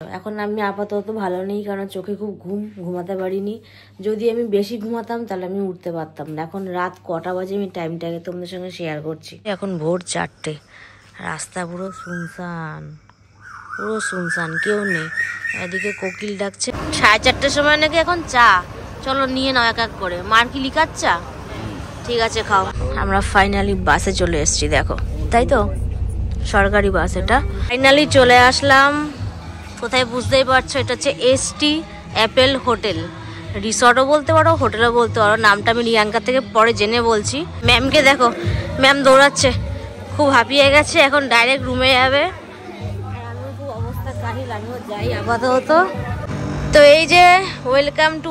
এখন আমি আপাতত ভালো নেই, কারণ চোখে খুব ঘুমাতে পারিনি। যদি আমি বেশি ঘুমাতাম তাহলে আমি উঠতে পারতাম না। এখন রাত কটা বাজে আমি টাইমটাকে তোমাদের সঙ্গে শেয়ার করছি। এখন ভোর 4টে, রাস্তা পুরো শুনশান, কেউ নেই। এদিকে কোকিল ডাকছে। 4:30টার সময় নাকি এখন চা। চলো নিয়ে নাও এক এক করে। মার কি লিকার চা? ঠিক আছে খাও। আমরা ফাইনালি বাসে চলে এসেছি, দেখো, তাই তো সরকারি বাস। এটা ফাইনালি চলে আসলাম কোথায় বুঝতেই পারছো, এটা হচ্ছে এসটি অ্যাপেল হোটেল। রিসর্টও বলতে পারো, হোটেলও বলতে পারো। নামটা আমি রিয়াঙ্কা থেকে পরে জেনে বলছি। ম্যামকে দেখো, ম্যাম দৌড়াচ্ছে, খুব হাঁপিয়ে গেছে, এখন ডাইরেক্ট রুমে যাবে। আমিও খুব অবস্থা কাহিল, আমিও যাই আপাতত। তো এই যে ওয়েলকাম টু।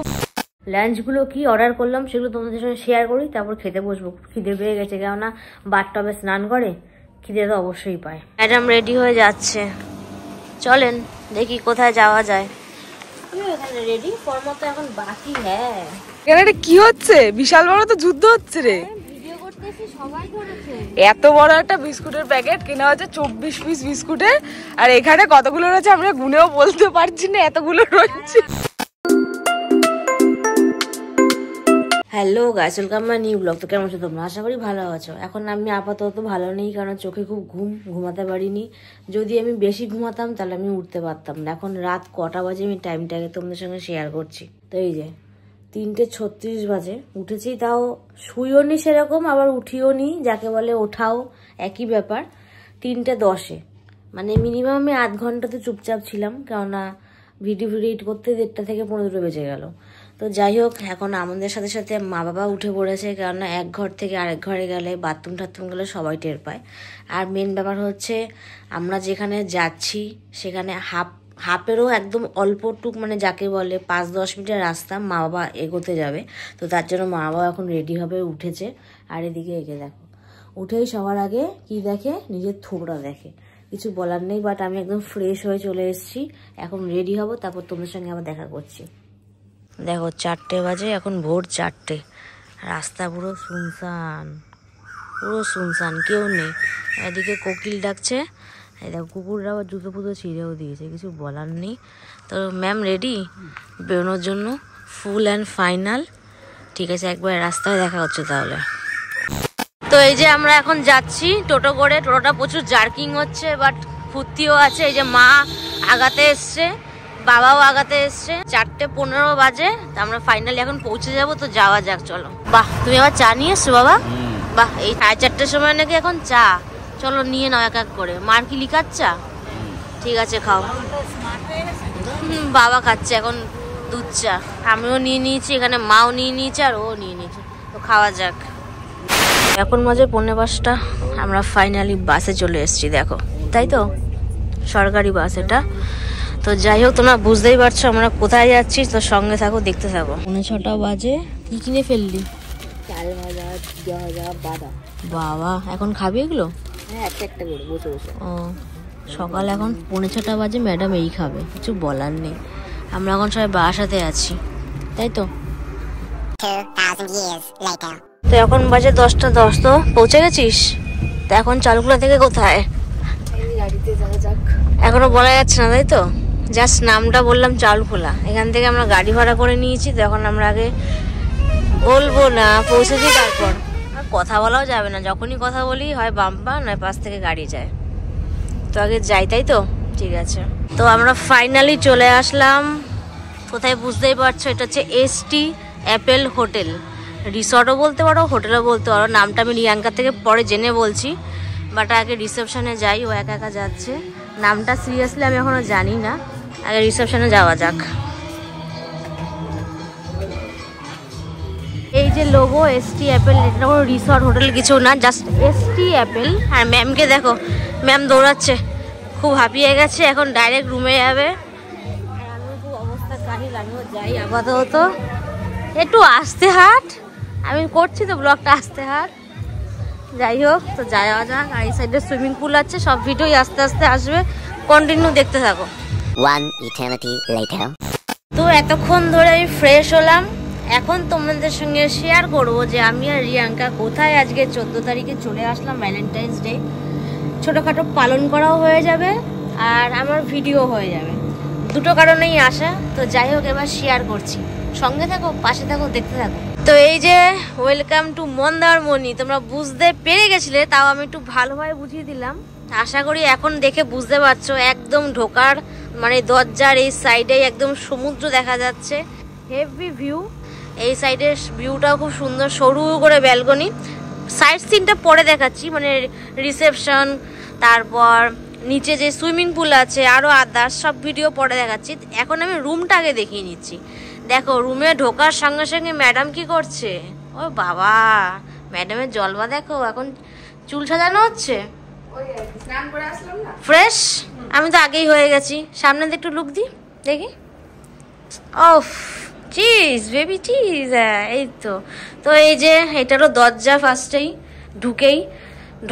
লাঞ্চগুলো কি অর্ডার করলাম সেগুলো তোমাদের সঙ্গে শেয়ার করি, তারপর খেতে বসবো। খিদে পেয়ে গেছে, কেননা বাথটবে স্নান করে, খিদে তো অবশ্যই পায়। ম্যাডাম রেডি হয়ে যাচ্ছে, চলেন দেখি কোথায় যাওয়া যায়। রেডি ফর মতো এখন বাকি। হ্যাঁ এখানে কি হচ্ছে? বিশাল বড় তো যুদ্ধ হচ্ছে রে। ভিডিও করতেছি, সবাই করেছে। এত বড় একটা বিস্কুটের প্যাকেট কেনা হচ্ছে 24 পিস বিস্কুটের, আর এখানে কতগুলো রয়েছে আমরা গুনেও বলতে পারছি না, এতগুলো রয়েছে। Hello guys, welcome my new blog. তো কেমন আছো তোমরা? আশা করি ভালো আছো। এখন আমি আপাতত ভালো নেই, কারণ চোখে খুব ঘুমাতে পারিনি। যদি আমি বেশি ঘুমাতাম তাহলে আমি উঠতে পারতাম না। এখন রাত কটা বাজে আমি টাইমটাকে তোমাদের সঙ্গে শেয়ার করছি। তো এই যে 3:36 বাজে উঠেছি, তাও শুইও নি সেরকম, আবার উঠিও নি, যাকে বলে ওঠাও একই ব্যাপার। 3:10, মানে মিনিমাম আমি 8 ঘন্টা তো চুপচাপ ছিলাম, কেননা ভিডিও এডিট করতে 1:30 থেকে 15 বেজে গেল। তো যাই হোক, এখন আমাদের সাথে সাথে মা বাবা উঠে পড়েছে, কেননা এক ঘর থেকে আরেক ঘরে গেলে বাথরুম টাথরুম গেলে সবাই টের পায়। আর মেন ব্যাপার হচ্ছে, আমরা যেখানে যাচ্ছি সেখানে হাফেরও একদম অল্পটুক, মানে যাকে বলে 5-10 মিনিটের রাস্তা মা বাবা এগোতে যাবে। তো তার জন্য মা বাবা এখন রেডি হবে, উঠেছে। আর এদিকে এগিয়ে দেখো, উঠেই সবার আগে কি দেখে? নিজের থোবড়া দেখে। কিছু বলার নেই, বাট আমি একদম ফ্রেশ হয়ে চলে এসেছি। এখন রেডি হব, তারপর তোমাদের সঙ্গে আবার দেখা করছি। দেখো 4টে বাজে, এখন ভোর 4টে, রাস্তা পুরো শুনশান, কেউ নেই। এদিকে কোকিল ডাকছে। এই দেখো কুকুররা আবার জুতো পুতো ছিঁড়েও দিয়েছে, কিছু বলার নেই। তো ম্যাম রেডি বেরোনোর জন্য, ফুল অ্যান্ড ফাইনাল। ঠিক আছে, একবার রাস্তায় দেখা হচ্ছে তাহলে। তো এই যে আমরা এখন যাচ্ছি টোটো করে। টোটোটা প্রচুর জার্কিং হচ্ছে, বাট ফুর্তিও আছে। এই যে মা আগাতে এসছে, বাবাও আগাতে এসছে। 4:15 বাজে, তা আমরা ফাইনালি এখন পৌঁছে যাব। তো যাওয়া যাক, চলো। বাহ, তুমি আবার চা নিয়ে এসছো বাবা? বাহ, এই 4:30টার সময় নাকি এখন চা। চলো নিয়ে নাও এক এক করে। মার কি লিকার চা? ঠিক আছে খাও। বাবা খাচ্ছে এখন দুধ চা, আমিও নিয়ে নিয়েছি, এখানে মাও নিয়ে নিয়েছে আর ও নিয়ে নিয়েছে। তো খাওয়া যাক। এখন বাজে 4:45, আমরা ফাইনালি বাসে চলে এসেছি, দেখো, তাই তো সরকারি বাস এটা। তো যাই হোক, তোমরা বুঝতেই পারছো আমরা কোথায় যাচ্ছি। তো সঙ্গে থাকো, দেখতে থাকো। 6:45 বাজে। কি কিনে ফেললি? চাল ভাজা, বাদাম। বাবা, এখন খাবি এগুলো? হ্যাঁ, একটা করে বসে বসে। ও, সকাল এখন 6:45 বাজে, ম্যাডাম এই খাবে, কিছু বলার নেই। আমরা এখন সবাই বাসাতে আছি, তাই তো। 2000 years later. তো এখন বাজে 10:10। তো পৌঁছে গেছিস? তো এখন চালকুলা থেকে কোথায়? গাড়িতে যাওয়া যাক। এখনো বলা যাচ্ছে না, তাই তো। জাস্ট নামটা বললাম চালকুলা। এখান থেকে আমরা গাড়ি ভাড়া করে নিয়েছি। তো এখন আমরা আগে বলবো না, পৌঁছেছি তারপর। আর কথা বলাও যাবে না, যখনই কথা বলি হয় বাম্পা নয় পাশ থেকে গাড়ি যায়। তো আগে যাই, তাই তো। ঠিক আছে, তো আমরা ফাইনালি চলে আসলাম কোথায় বুঝতেই পারছো, এটা হচ্ছে এসটি অ্যাপেল হোটেল। রিসর্টও বলতে পারো, হোটেলও বলতে পারো। নামটা আমি রিয়াঙ্কা থেকে পরে জেনে বলছি, বাট আগে রিসেপশনে যাই। ও একা একা যাচ্ছে, নামটা সিরিয়াসলি আমি এখনো জানি না। আগে রিসেপশনে যাওয়া যাক। এই যে লোগো এসটি অ্যাপেল, এটা কোনো রিসর্ট হোটেল কিছু না, জাস্ট এসটি অ্যাপেল। আর ম্যামকে দেখো, ম্যাম দৌড়াচ্ছে, খুব হাঁপিয়ে গেছে, এখন ডাইরেক্ট রুমে যাবে। আর আমিও খুব অবস্থা কাহিল, আমিও যাই আপাতত। একটু আস্তে হাঁট, আমি করছি তো ব্লগটা আস্তে হাঁট। যাই হোক, তো যাওয়া যাক। আর এই সাইডে সুইমিং পুল আছে, সব ভিডিওই আস্তে আস্তে আসবে, কন্টিনিউ দেখতে থাকো। 1 eternity later. তো এতক্ষণ ধরে আমি ফ্রেশ হলাম। এখন তোমাদের সঙ্গে শেয়ার করবো যে আমি আর রিয়াঙ্কা কোথায় আজকে 14 তারিখে চলে আসলাম। ভ্যালেন্টাইন্স ডে ছোটোখাটো পালন করাও হয়ে যাবে, আর আমার ভিডিও হয়ে যাবে। দুটো কারণেই আসা। তো যাই হোক, এবার শেয়ার করছি, সঙ্গে থাকো, পাশে থাকো, দেখতে থাকো। তো এই যে ওয়েলকাম টু মন্দারমণি, তোমরা বুঝতে পেরে গেছিলে, তাও আমি একটু ভালোভাবে বুঝিয়ে দিলাম। আশা করি এখন দেখে বুঝতে পারছো। একদম ঢোকার মানে দরজার এই সাইডে একদম সমুদ্র দেখা যাচ্ছে, হেভি ভিউ। এই সাইডের ভিউটাও খুব সুন্দর, সরু করে ব্যালকনি। সাইড সিনটা পরে দেখাচ্ছি, মানে রিসেপশন, তারপর নিচে যে সুইমিং পুল আছে, আরও আদার্স সব ভিডিও পরে দেখাচ্ছি। এখন আমি রুমটা আগে দেখিয়ে নিচ্ছি। দেখো, রুমে ঢোকার সঙ্গে সঙ্গে ম্যাডাম কি করছে, ও বাবা, ম্যাডামের জলবা দেখো, এখন চুল সাজানো হচ্ছে, ফ্রেশ। আমি তো আগেই হয়ে গেছি। সামনে একটু লুক দিই, দেখি। ওফ, চিজ বেবি চিজ। এই তো। তো এই যে এটারও দরজা, ফার্স্টেই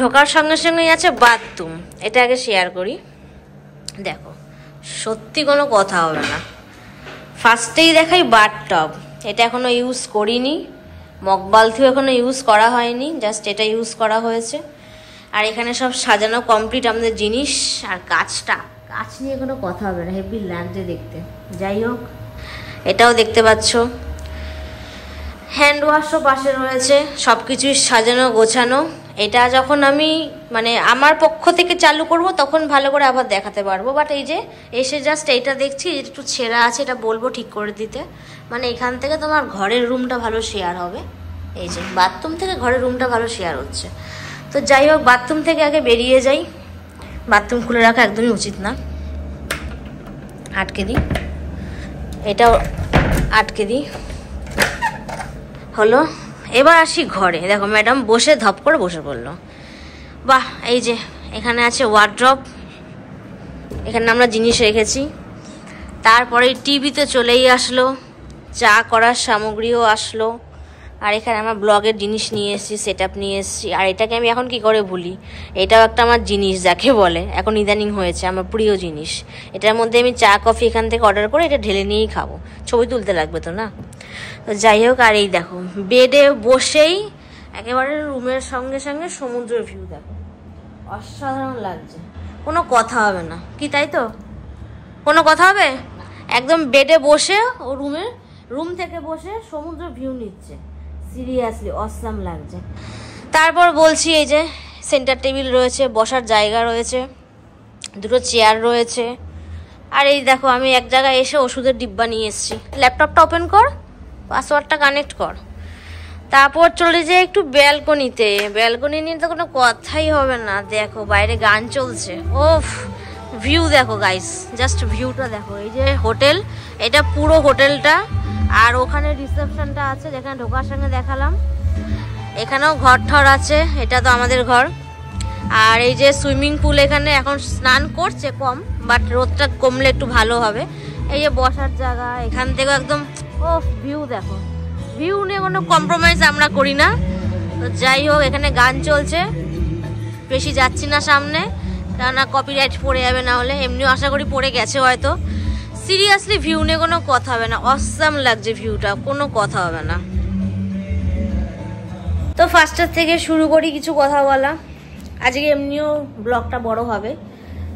ঢোকার সঙ্গে সঙ্গেই আছে বাথরুম। এটা আগে শেয়ার করি। দেখো, সত্যি কোনো কথা হবে না, ফার্স্টেই দেখাই বাথটব। এটা এখনো ইউজ করিনি, মগবালতিও এখনো ইউজ করা হয়নি, জাস্ট এটা ইউজ করা হয়েছে। আর এখানে সব সাজানো কমপ্লিট আমাদের জিনিস। আর কাচ নিয়ে কোনো কথা হবে না, হেভি লাগছে দেখতে। যাই হোক, এটাও দেখতে পাচ্ছ, হ্যান্ড ওয়াশও পাশে রয়েছে, সব কিছুই সাজানো গোছানো। এটা যখন আমি মানে আমার পক্ষ থেকে চালু করব তখন ভালো করে আবার দেখাতে পারবো। বাট এই যে এসে জাস্ট এইটা দেখছি, একটু ছেঁড়া আছে, এটা বলবো ঠিক করে দিতে। মানে এখান থেকে তোমার ঘরের রুমটা ভালো শেয়ার হবে। এই যে বাথরুম থেকে ঘরের রুমটা ভালো শেয়ার হচ্ছে। তো যাই হোক, বাথরুম থেকে আগে বেরিয়ে যাই। বাথরুম খুলে রাখা একদমই উচিত না, আটকে দিই, এটাও আটকে দিই। হলো, এবার আসি ঘরে। দেখো, ম্যাডাম বসে ধপ করে বসে পড়লো। বাহ, এই যে এখানে আছে ওয়ার্ড্রপ, এখানে আমরা জিনিস রেখেছি। তারপরে টিভিতে চলেই আসলো, চা করার সামগ্রীও আসলো। আর এখানে আমার ব্লগের জিনিস নিয়ে এসেছি, সেট আপ নিয়ে এসেছি। আর এটাকে আমি এখন কি করে ভুলি, এটাও একটা আমার জিনিস, যাকে বলে এখন ইদানিং হয়েছে, আমার প্রিয় জিনিস। এটার মধ্যে আমি চা কফি এখান থেকে অর্ডার করে এটা ঢেলে নিয়েই খাবো, ছবি তুলতে লাগবে তো না। তো যাই হোক, আর এই দেখো, বেডে বসেই একেবারে রুমের সঙ্গে সঙ্গে সমুদ্রের ভিউ দেখো, অসাধারণ লাগছে। কোনো কথা হবে না কি, তাই তো? কোনো কথা হবে? একদম বেডে বসে ও রুম থেকে বসে সমুদ্র ভিউ নিচ্ছে, সিরিয়াসলি অসাম লাগছে। তারপর বলছি, এই যে সেন্টার টেবিল রয়েছে, বসার জায়গা রয়েছে, দুটো চেয়ার রয়েছে। আর এই দেখো, আমি এক জায়গায় এসে ওষুধের ডিব্বা নিয়ে এসেছি। ল্যাপটপটা ওপেন কর, পাসওয়ার্ডটা কানেক্ট কর। তারপর চলে যাই একটু ব্যালকনিতে। ব্যালকনি নিয়ে তো কোনো কথাই হবে না। দেখো, বাইরে গান চলছে, ওফ, ভিউ দেখো গাইস, জাস্ট ভিউটা দেখো। এই যে হোটেল, এটা পুরো হোটেলটা। আর ওখানে রিসেপশনটা আছে, যেখানে ঢোকার সঙ্গে দেখালাম। এখানেও ঘর ঠর আছে, এটা তো আমাদের ঘর। আর এই যে সুইমিং পুল, এখানে এখন স্নান করছে কম, বাট রোদটা কমলে একটু ভালো হবে। এই যে বসার জায়গা, এখান থেকে একদম ওফ, ভিউ দেখো। ভিউ নিয়ে কোনো কম্প্রোমাইজ আমরা করি না। তো যাই হোক, এখানে গান চলছে, বেশি যাচ্ছি না সামনে, কেননা কপিরাইট পড়ে যাবে, না হলে এমনিও আশা করি পড়ে গেছে হয়তো। সিরিয়াসলি ভিউ নিয়ে কোনো কথা হবে না, অসাম লাগছে ভিউটা, কোনো কথা হবে না। তো ফার্স্টের থেকে শুরু করি কিছু কথা বলা। আজকে এমনিও ব্লগটা বড় হবে।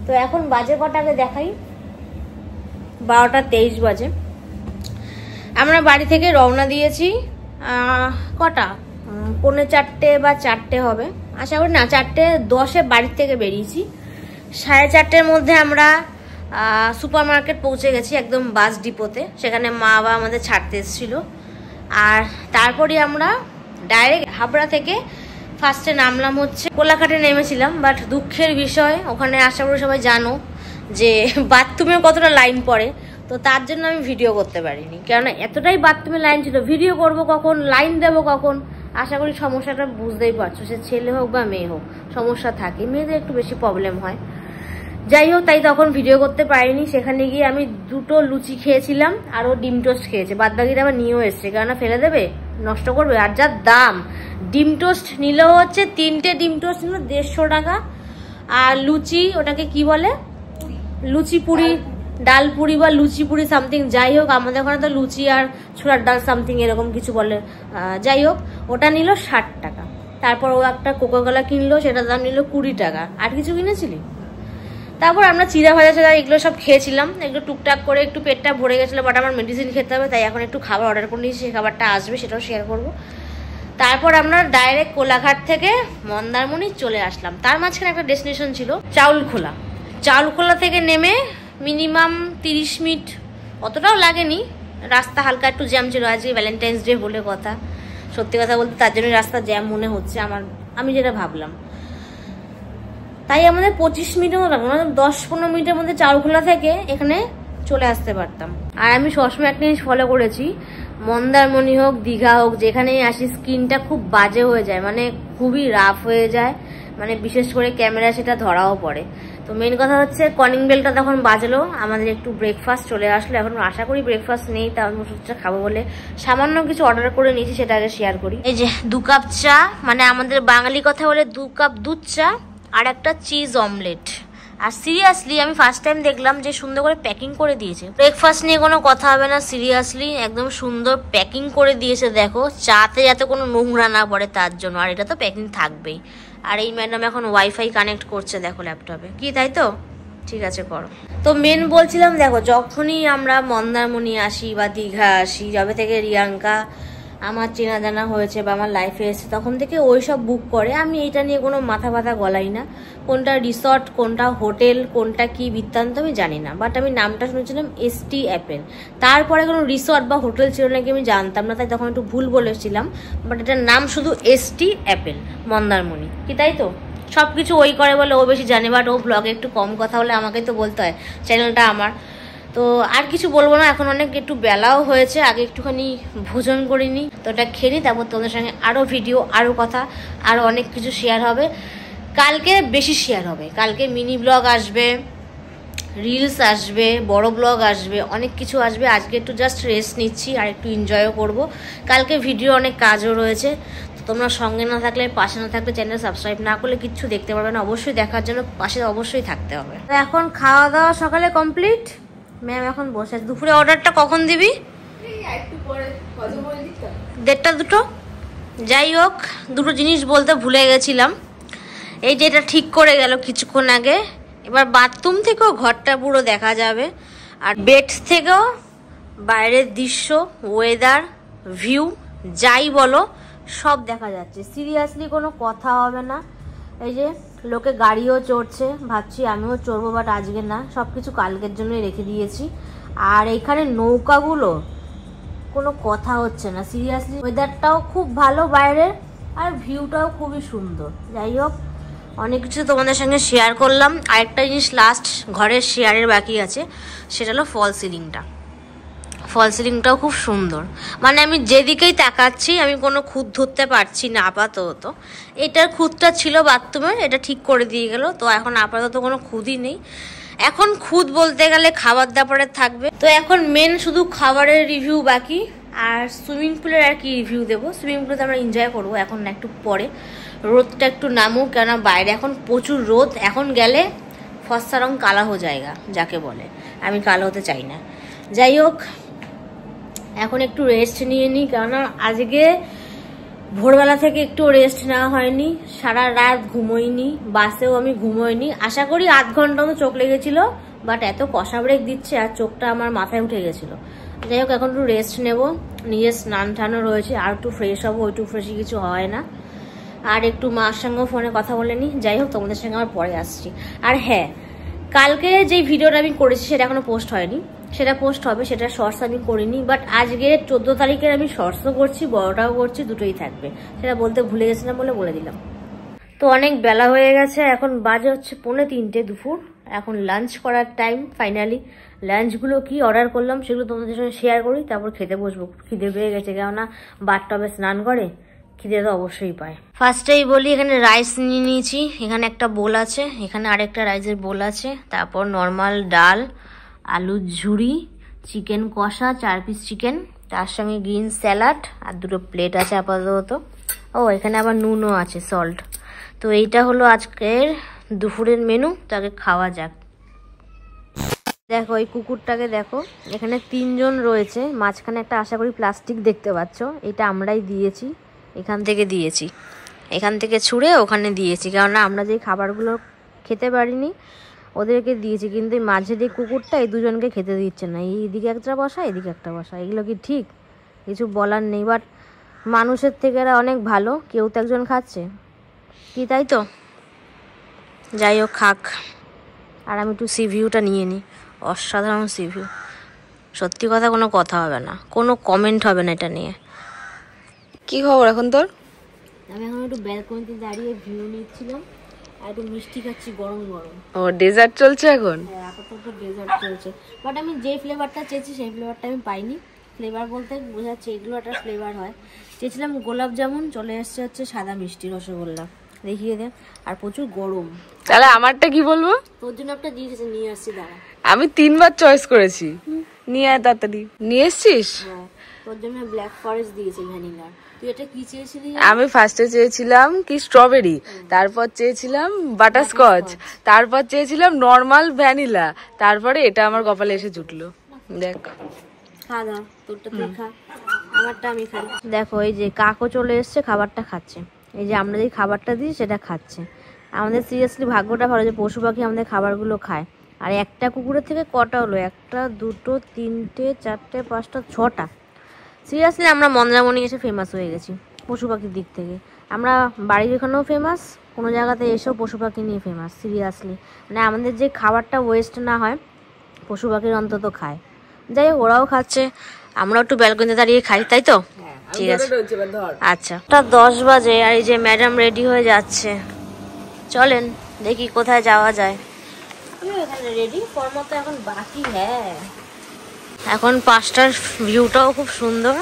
তো এখন বাজে কটাকে দেখাই, 12টা 23 বাজে। আমরা বাড়ি থেকে রওনা দিয়েছি কটা, 3:45 বা 4টে হবে, আশা করি না 4:10 বাড়ির থেকে বেরিয়েছি। 4:30-এর মধ্যে আমরা সুপার মার্কেট পৌঁছে গেছি, একদম বাস ডিপোতে। সেখানে মা বাবা আমাদের ছাড়তে এসেছিলো। আর তারপরে আমরা ডাইরেক্ট হাবড়া থেকে ফার্স্টে নামলাম হচ্ছে কোলাঘাটে নেমেছিলাম। বাট দুঃখের বিষয়, ওখানে আশা করি সবাই জানো যে বাথরুমের কতটা লাইন পড়ে। তো তার জন্য আমি ভিডিও করতে পারিনি, কেননা এতটাই বাথরুমে লাইন ছিল। ভিডিও করব কখন, লাইন দেবো কখন, আশা করি সমস্যাটা বুঝতেই পারছো। সে ছেলে হোক বা মেয়ে হোক, সমস্যা থাকে, মেয়েদের একটু বেশি প্রবলেম হয়। যাই হোক, তাই তখন ভিডিও করতে পারিনি। সেখানে গিয়ে আমি 2টো লুচি খেয়েছিলাম, আর ও ডিম টোস্ট খেয়েছে। বাদ বাকিটা আবার নিয়েও এসছে, কেননা ফেলে দেবে, নষ্ট করবে। আর যা দাম, ডিম টোস্ট নিলেও হচ্ছে 3টে ডিম টোস্ট নিল 150 টাকা। আর লুচি, ওটাকে কি বলে, লুচি পুরি, ডাল পুরি বা লুচি পুরি সামথিং, যাই হোক, আমাদের ওখানে তো লুচি আর ছোলার ডাল সামথিং এরকম কিছু বলে। যাই হোক, ওটা নিল 60 টাকা। তারপর ও একটা কোকাকোলা কিনলো, সেটার দাম নিল 20 টাকা। আর কিছু কিনেছিলি? তারপর আমরা চিড়া ভাজা ছাড়া এগুলো সব খেয়েছিলাম, একটু টুকটাক করে একটু পেটটা ভরে গেছিলো, বাট আমার মেডিসিন খেতে হবে, তাই এখন একটু খাবার অর্ডার করে নিয়েছি, সেই খাবারটা আসবে সেটাও শেয়ার করব। তারপর আমরা ডাইরেক্ট কোলাঘাট থেকে মন্দারমণি চলে আসলাম। তার মাঝখানে একটা ডেস্টিনেশন ছিল চাউলখোলা। চাউলখোলা থেকে নেমে মিনিমাম 30 মিনিট, অতটাও লাগেনি, রাস্তা হালকা একটু জ্যাম ছিল, আজকে ভ্যালেন্টাইন্স ডে বলে কথা, সত্যি কথা বলতে তার জন্য রাস্তা জ্যাম মনে হচ্ছে আমি যেটা ভাবলাম। তাই আমাদের 25 মিনিটের মতো লাগলো, 10-15 মিনিটের মধ্যে চাউলখোলা থেকে এখানে চলে আসতে পারতাম। আর আমি সবসময় একটা জিনিস ফলো করেছি, মন্দারমণি হোক দীঘা হোক যেখানেই আসি স্কিনটা খুব বাজে হয়ে যায়, মানে খুবই রাফ হয়ে যায়, মানে বিশেষ করে ক্যামেরা সেটা ধরাও পড়ে। তো মেন কথা হচ্ছে কলিং বেলটা তখন বাজলো, আমাদের একটু ব্রেকফাস্ট চলে আসলো। এখন আশা করি ব্রেকফাস্ট নেই, তা আমি ওষুধটা খাবো বলে সামান্য কিছু অর্ডার করে নিয়েছি, সেটা আগে শেয়ার করি। এই যে 2 কাপ চা, মানে আমাদের বাঙালি কথা বলে 2 কাপ দুধ চা আর একটা চিজ অমলেট। আর সিরিয়াসলি আমি ফার্স্ট টাইম দেখলাম যে সুন্দর করে প্যাকিং করে দিয়েছে। ব্রেকফাস্ট নিয়ে কোনো কথা হবে না, সিরিয়াসলি একদম সুন্দর প্যাকিং করে দিয়েছে। দেখো চাতে যাতে কোনো নোংরা না পড়ে তার জন্য, আর এটা তো প্যাকিং থাকবেই। আর এই ম্যাডাম এখন ওয়াইফাই কানেক্ট করছে দেখো ল্যাপটপে, কি তাই তো? ঠিক আছে করো। তো মেন বলছিলাম, দেখো যখনই আমরা মন্দারমণি আসি বা দীঘা আসি, যবে থেকে রিয়াঙ্কা আমার চেনা জানা হয়েছে বা আমার লাইফে এসেছে তখন থেকে ওই সব বুক করে, আমি এটা নিয়ে কোনো মাথা ব্যথা গলাই না। কোনটা রিসর্ট, কোনটা হোটেল, কোনটা কি বৃত্তান্ত আমি জানি না, বাট আমি নামটা শুনেছিলাম ST অ্যাপেল। তারপরে কোনো রিসর্ট বা হোটেল ছিল নাকি আমি জানতাম না, তাই তখন একটু ভুল বলেছিলাম, বাট এটার নাম শুধু ST অ্যাপেল মন্দারমণি, কি তাই তো? সব কিছু ওই করে বলে ও বেশি জানে, বাট ও ব্লগে একটু কম কথা বলে, আমাকেই তো বলতে হয়, চ্যানেলটা আমার। তো আর কিছু বলবো না, এখন অনেক একটু বেলাও হয়েছে, আগে একটুখানি ভোজন করিনি, তো ওটা খেয়ে নিই, তারপর তোমাদের সঙ্গে আরও ভিডিও, আরও কথা, আরও অনেক কিছু শেয়ার হবে। কালকে বেশি শেয়ার হবে, কালকে মিনি ব্লগ আসবে, রিলস আসবে, বড় ব্লগ আসবে, অনেক কিছু আসবে। আজকে একটু জাস্ট রেস্ট নিচ্ছি আর একটু এনজয়ও করব। কালকে ভিডিও অনেক কাজও রয়েছে, তো তোমরা সঙ্গে না থাকলে, পাশে না থাকলে, চ্যানেল সাবস্ক্রাইব না করলে কিচ্ছু দেখতে পারবে না। অবশ্যই দেখার জন্য পাশে অবশ্যই থাকতে হবে। এখন খাওয়া দাওয়া সকালে কমপ্লিট, ম্যাম এখন বসে আছে। দুপুরে অর্ডারটা কখন দিবি? 1:30 2? যাই হোক, দুটো জিনিস বলতে ভুলে গেছিলাম। এই যে এটা ঠিক করে গেল কিছুক্ষণ আগে, এবার বাথরুম থেকেও ঘরটা পুরো দেখা যাবে, আর বেড থেকেও বাইরের দৃশ্য, ওয়েদার, ভিউ যাই বলো সব দেখা যাচ্ছে। সিরিয়াসলি কোনো কথা হবে না। এই যে লোকে গাড়িও চড়ছে, ভাবছি আমিও চড়বো, বাট আজকে না, সব কিছু কালকের জন্যই রেখে দিয়েছি। আর এইখানে নৌকাগুলো কোনো কথা হচ্ছে না, সিরিয়াসলি ওয়েদারটাও খুব ভালো বাইরের, আর ভিউটাও খুবই সুন্দর। যাই হোক, অনেক কিছু তোমাদের সঙ্গে শেয়ার করলাম। আরেকটা জিনিস লাস্ট ঘরের শেয়ারের বাকি আছে, সেটা হলো ফল সিলিংটা। ফল সিলিংটাও খুব সুন্দর, মানে আমি যেদিকেই তাকাচ্ছি আমি কোনো খুঁত ধরতে পারছি না আপাতত। এটার খুঁতটা ছিল বাথরুমের, এটা ঠিক করে দিয়ে গেল, তো এখন আপাতত কোনো খুঁতই নেই। এখন খুঁত বলতে গেলে খাবার দাবারের থাকবে। তো এখন মেন শুধু খাবারের রিভিউ বাকি, আর সুইমিং পুলের আর কি রিভিউ দেবো। সুইমিং পুলে তো আমরা এনজয় করবো এখন না, একটু পরে রোদটা একটু নামুক, কেননা বাইরে এখন প্রচুর রোদ। এখন গেলে ফর্সা রং কালো হয়ে জায়গা যাকে বলে, আমি কালো হতে চাই না। যাই হোক, এখন একটু রেস্ট নিয়ে নিই, কেননা আজকে ভোরবেলা থেকে একটু রেস্ট নেওয়া হয়নি, সারা রাত ঘুমোইনি, বাসেও আমি ঘুমোইনি। আশা করি 8 ঘন্টা মতো চোখ লেগেছিল, বাট এত কষা ব্রেক দিচ্ছে আর চোখটা আমার মাথায় উঠে গেছিলো। যাই হোক, এখন একটু রেস্ট নেবো, নিজের স্নান টানও রয়েছে, আর একটু ফ্রেশ হবো, ওইটু ফ্রেশই কিছু হয় না। আর একটু মার সঙ্গেও ফোনে কথা বলে নিই। যাই হোক, তোমাদের সঙ্গে আমার পরে আসছি। আর হ্যাঁ, কালকে যে ভিডিওটা আমি করেছি সেটা এখনো পোস্ট হয়নি, সেটা পোস্ট হবে, সেটা শর্টস আমি করিনি, বাট আজকে 14 তারিখের আমি শর্টসও করছি, বড়টাও করছি, দুটোই থাকবে, সেটা বলতে ভুলে গেছিলাম বলে বলে দিলাম। তো অনেক বেলা হয়ে গেছে, এখন বাজে হচ্ছে 2:45 দুপুর, এখন লাঞ্চ করার টাইম। ফাইনালি লাঞ্চগুলো কি অর্ডার করলাম সেগুলো তোমাদের সঙ্গে শেয়ার করি, তারপর খেতে বসবো। খিদে পেয়ে গেছে, কেননা বাথটবে স্নান করে, খিদে তো অবশ্যই পায়। ফার্স্টেই বলি, এখানে রাইস নিয়ে নিয়েছি, এখানে একটা বোল আছে, এখানে আরেকটা রাইসের বোল আছে, তারপর নর্মাল ডাল, আলুর ঝুড়ি, চিকেন কষা 4 পিস চিকেন, তার সঙ্গে গ্রিন স্যালাড, আর 2টো প্লেট আছে আপাতত। ও এখানে আবার নুনও আছে, সল্ট। তো এইটা হলো আজকের দুপুরের মেনু। তো আগে খাওয়া যাক। দেখো এই কুকুরটাকে দেখো, এখানে 3 জন রয়েছে, মাঝখানে একটা আশা করি প্লাস্টিক দেখতে পাচ্ছ, এটা আমরাই দিয়েছি, এখান থেকে ছুঁড়ে ওখানে দিয়েছি, কেননা আমরা যেই খাবারগুলো খেতে পারিনি ওদেরকে দিয়েছি, কিন্তু এই মাঝের এই কুকুরটা এই দুজনকে খেতে দিচ্ছে না। এইদিকে একটা বসা, এদিকে একটা বসা, এগুলো কি ঠিক? কিছু বলার নেই, বাট মানুষের থেকে এরা অনেক ভালো, কেউ তো একজন খাচ্ছে কি, তাই তো? যাই হোক, খাক। আর আমি একটু সি ভিউটা নিয়ে নিই, অসাধারণ সি ভিউ। সত্যি কথা, কোনো কথা হবে না, কোনো কমেন্ট হবে না এটা নিয়ে। কি খবর এখন তোর? আমি এখন একটু ব্যালকনিতে দাঁড়িয়ে ভিউ নিচ্ছিলাম আর একটু মিষ্টি খাচ্ছি গরম গরম। ও ডেজার্ট চলছে এখন? হ্যাঁ, আপাতত ডেজার্ট চলছে, বাট আমি যে ফ্লেভারটা চেয়েছি সেই ফ্লেভারটা আমি পাইনি। ফ্লেভার বলতে বোঝাচ্ছে এগুলো একটা ফ্লেভার হয়। চেয়েছিলাম গোলাপ জামুন, চলে এসছে হচ্ছে সাদা মিষ্টি রসগোল্লা। দেখিয়ে দে। আর প্রচুর গরম। তাহলে আমারটা কি বলবো? তোর জন্য একটা জিনিস আছে, নিয়ে আসছি, দাঁড়া। আমি 3 বার চয়েস করেছি, নিয়ে আয় তাড়াতাড়ি। নিয়ে এসছিস? হ্যাঁ, তোর জন্য ব্ল্যাক ফরেস্ট দিয়েছি ভ্যানিলা। তুই এটা কি চেয়েছিলি? আমি ফার্স্টে চেয়েছিলাম কি স্ট্রবেরি, তারপর চেয়েছিলাম বাটারস্কচ, তারপর চেয়েছিলাম নর্মাল ভ্যানিলা, তারপরে এটা আমার কপালে এসে জুটলো। দেখ, খা দা, তোরটা তুই খা, আমারটা আমি খাই। দেখো, এই যে কাকও চলে এসছে, খাবারটা খাচ্ছে। এই যে আমরা যে খাবারটা দিই সেটা খাচ্ছে। আমাদের সিরিয়াসলি ভাগ্যটা ভালো যে পশু পাখি আমাদের খাবারগুলো খায়। আর একটা কুকুরের থেকে কটা হলো? 1, 2, 3, 4, 5, 6টা। সিরিয়াসলি আমরা মন্দারমণি এসে ফেমাস হয়ে গেছি পশু পাখির দিক থেকে। আমরা বাড়ির এখানেও ফেমাস, কোনো জায়গাতে এসেও পশু পাখি নিয়ে ফেমাস। সিরিয়াসলি মানে আমাদের যে খাবারটা ওয়েস্ট না হয়, পশু পাখির অন্তত খায়। যাই হোক, ওরাও খাচ্ছে, আমরাও একটু ব্যালকনিতে দাঁড়িয়ে খাই, তাই তো? ঠিক আছে, আচ্ছা। 10 বাজে আর এই যে ম্যাডাম রেডি হয়ে যাচ্ছে। চলেন দেখি কোথায় যাওয়া যায়। রেডি ফর মতো এখন বাকি। হ্যাঁ, এখন 5টার ভিউটাও খুব সুন্দর।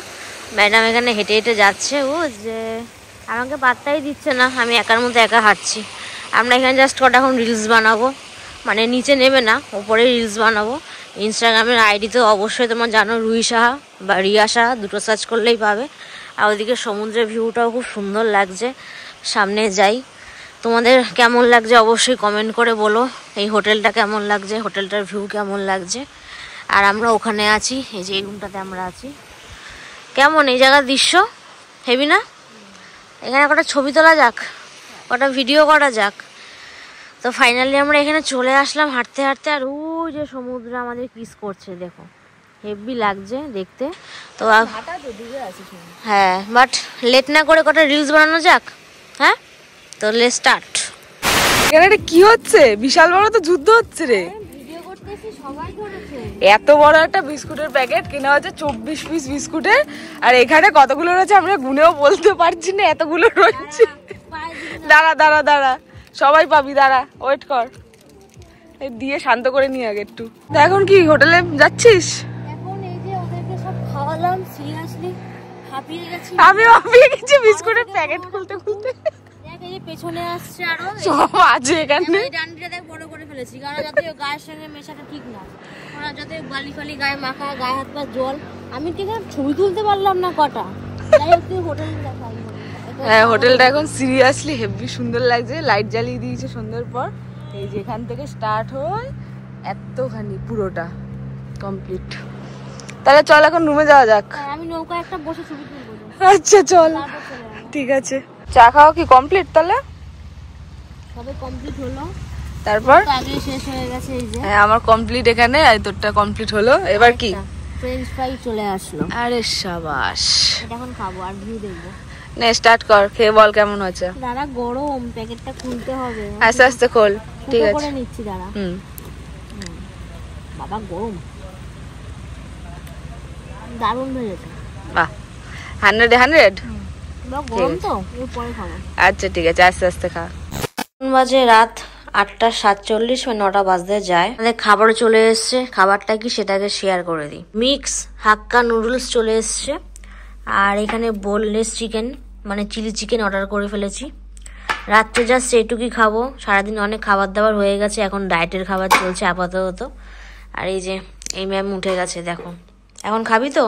ম্যাডাম এখানে হেঁটে হেঁটে যাচ্ছে, ও যে আমাকে পাত্তাই দিচ্ছে না, আমি একার মধ্যে একা হাঁটছি। আমরা এখানে জাস্ট কটা এখন রিলস বানাবো, মানে নিচে নেবে না, ওপরে রিলস বানাবো। ইনস্টাগ্রামের আইডি তো অবশ্যই তোমার জানো, রুই সাহা বা রিয়া সাহা, দুটো সার্চ করলেই পাবে। আর ওদিকে সমুদ্রের ভিউটাও খুব সুন্দর লাগছে। সামনে যাই, তোমাদের কেমন লাগছে অবশ্যই কমেন্ট করে বলো। এই হোটেলটা কেমন লাগছে, হোটেলটার ভিউ কেমন লাগছে। আর আমরা ওখানে আছি, এই যে এই রুমটাতে আমরা আছি। কেমন এই জায়গার দৃশ্য? হেবি না? এখানে কটা ছবি তোলা যাক, কটা ভিডিও করা যাক। তো ফাইনালি আমরা এখানে চলে আসলাম হাঁটতে হাঁটতে। আর ওই যে সমুদ্র আমাদের কিস করছে, দেখো হেভি লাগছে দেখতে। তো হ্যাঁ, বাট লেট না করে কটা রিলস বানানো যাক। হ্যাঁ, তো লেটস স্টার্ট। এখানে এটা কি হচ্ছে? বিশাল বড় তো যুদ্ধ হচ্ছে রে। এত বড় একটা বিস্কুটের প্যাকেট কেনা হচ্ছে 24 পিস বিস্কুটের, আর এখানে কতগুলো রয়েছে আমরা গুনেও বলতে পারছি না, এতগুলো রয়েছে। দাঁড়া দাঁড়া দাঁড়া, সবাই পাবি, দাঁড়া, ওয়েট কর, দিয়ে শান্ত করে নিয়ে আগে একটু। তা এখন কি হোটেলে যাচ্ছিস? এখন এই যে ওদেরকে সব খাওয়ালাম, সিরিয়াসলি হাঁপিয়ে গেছি। আমি হাঁপিয়ে গেছি বিস্কুটের প্যাকেট খুলতে খুলতে। দেখ এই যে পেছনে আসছে আরো সব আছে এখানে। এই ডান্ডিটা দেখ বড় করে ফেলেছি, কারণ যাতে গায়ের সঙ্গে মেশাটা ঠিক না, ওরা যাতে বালি ফালি গায়ে মাখা, গায়ে হাত পা জল। আমি ঠিক আছে ছবি তুলতে পারলাম না কটা। যাই হোক, তুই হোটেল দেখাই। হ্যাঁ, হোটেলটা এখন সিরিয়াসলি হেভি সুন্দর লাগছে, লাইট জ্বালিয়ে দিয়েছে সন্ধ্যার পর। এই যে এখান থেকে স্টার্ট হয় এতখানি পুরোটা কমপ্লিট। তাহলে চল এখন রুমে যাওয়া যাক। আমি নৌকা একটা বসে ছবি তুলবো। আচ্ছা চল, ঠিক আছে। চা খাওয়া কি কমপ্লিট? তাহলে সবে কমপ্লিট হলো, তারপর আগে শেষ হয়ে গেছে। এই যে হ্যাঁ, আমার কমপ্লিট এখানে, আর তোরটা কমপ্লিট হলো। এবার কি? ফ্রেঞ্চ ফ্রাই চলে আসলো। আরে শাবাশ, এটা এখন খাবো আর ভিউ দেখবো। নে স্টার্ট কর, খেয়ে বল কেমন হয়েছে। দাঁড়া, গরম, প্যাকেটটা খুলতে হবে। আস্তে আস্তে খোল, ঠিক আছে। করে নিচ্ছি, দাঁড়া। বাবা গরম, দারুণ হয়েছে। বাহ, 100 গরম তো, পরে খাবো। আচ্ছা ঠিক আছে, আস্তে আস্তে খা। বাজে রাত 8:47, 9টা বাজতে যায়। আমাদের খাবার চলে এসছে। খাবারটা কি সেটাকে শেয়ার করে দিই। মিক্স হাক্কা নুডলস চলে এসছে, আর এখানে বোনলেস চিকেন মানে চিলি চিকেন অর্ডার করে ফেলেছি। রাত্রে জাস্ট এইটুকুই খাবো, সারাদিন অনেক খাবার দাবার হয়ে গেছে, এখন ডায়েটের খাবার চলছে আপাতত। আর এই যে এই ম্যাম উঠে গেছে, দেখো। এখন খাবি তো?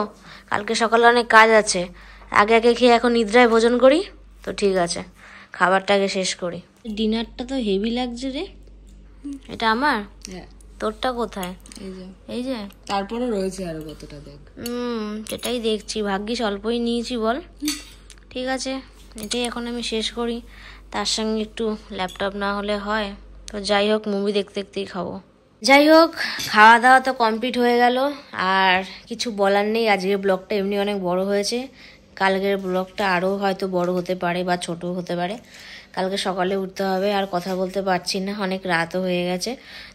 কালকে সকালে অনেক কাজ আছে, আগে আগে খেয়ে এখন নিদ্রায় ভোজন করি তো। ঠিক আছে, খাবারটাকে শেষ করি। ডিনারটা তো হেভি লাগছে রে। এটা আমার, তোরটা কোথায়? এই যে তারপরে রয়েছে আরো কতটা, দেখ। সেটাই দেখছি, ভাগ্যিস অল্পই নিয়েছি বল। ঠিক আছে, এটাই এখন আমি শেষ করি। তার সঙ্গে একটু ল্যাপটপ না হলে হয়, তো যাই হোক মুভি দেখতে দেখতেই খাবো। যাই হোক খাওয়া দাওয়া তো কমপ্লিট হয়ে গেল, আর কিছু বলার নেই। আজকের ব্লগটা এমনি অনেক বড় হয়েছে, কালকের ব্লগটা আরও হয়তো বড় হতে পারে বা ছোটও হতে পারে। কালকে সকালে উঠতে হবে, আর কথা বলতে পারছি না, অনেক রাতও হয়ে গেছে।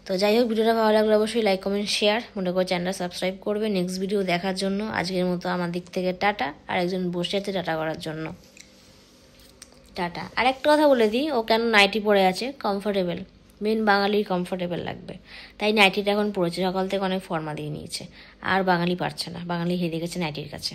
তো যাই হোক ভিডিওটা ভালো লাগলে অবশ্যই লাইক কমেন্ট শেয়ার, মনে করে চ্যানেলটা সাবস্ক্রাইব করবে নেক্সট ভিডিও দেখার জন্য। আজকের মতো আমার দিক থেকে টাটা, আর একজন বসে আছে টাটা করার জন্য, টাটা। আর একটা কথা বলে দিই, ও কেন নাইটি পরে আছে, কমফোর্টেবল, মেন বাঙালির কমফোর্টেবল লাগবে, তাই নাইটিটা এখন পরেছে। সকাল থেকে অনেক ফর্মা দিয়ে নিয়েছে, আর বাঙালি পারছে না, বাঙালি হেরে গেছে নাইটির কাছে।